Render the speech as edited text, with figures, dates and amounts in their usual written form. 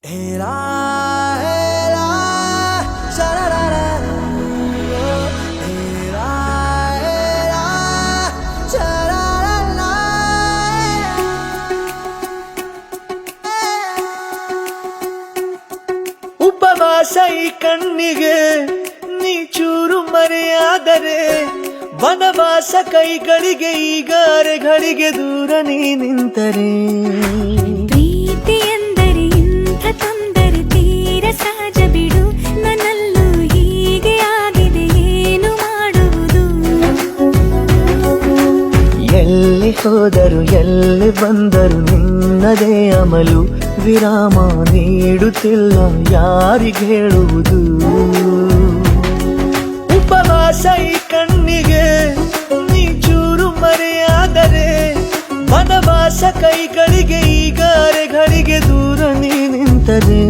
ಹೇರಾ ಹೇರಾ ಶರರರ ಹೇರಾ ಹೇರಾ ಶರರರ ಉಪವಾಸ ಈ ಕಣ್ಣಿಗೆ ನೀ ಚೂರು ಮರೆಯಾದರೆ ವನವಾಸ ಕೈಗಳಿಗೆ ಈಗ ಅರೆಗಳಿಗೆ ದೂರ ನೀ ನಿಂತರೆ ಪ್ರೀತಿ ಎಂದರೆ ಇಂಥ ತೊಂದರೆ ತೀರ ಸಹಜ ಬಿಡು ನನ್ನಲ್ಲೂ ಹೀಗೆ ಆಗಿದೆ ಏನು ಮಾಡುವುದು ಎಲ್ಲಿ ಹೋದರು ಎಲ್ಲಿ ಬಂದರು ನಿನ್ನದೇ ಅಮಲು ವಿರಾಮ ನೀಡುತ್ತಿಲ್ಲ ಯಾರಿಗೆ ಹೇಳುವುದು ಉಪವಾಸ ಈ ಕಣ್ಣಿಗೆ ನೀ ಚೂರು ಮರೆಯಾದರೆ ವನವಾಸ ಕೈಗಳಿಗೆ ಈಗ ಅರೆಗಳಿಗೆ ದೂರ ನೀ ನಿಂತರೆ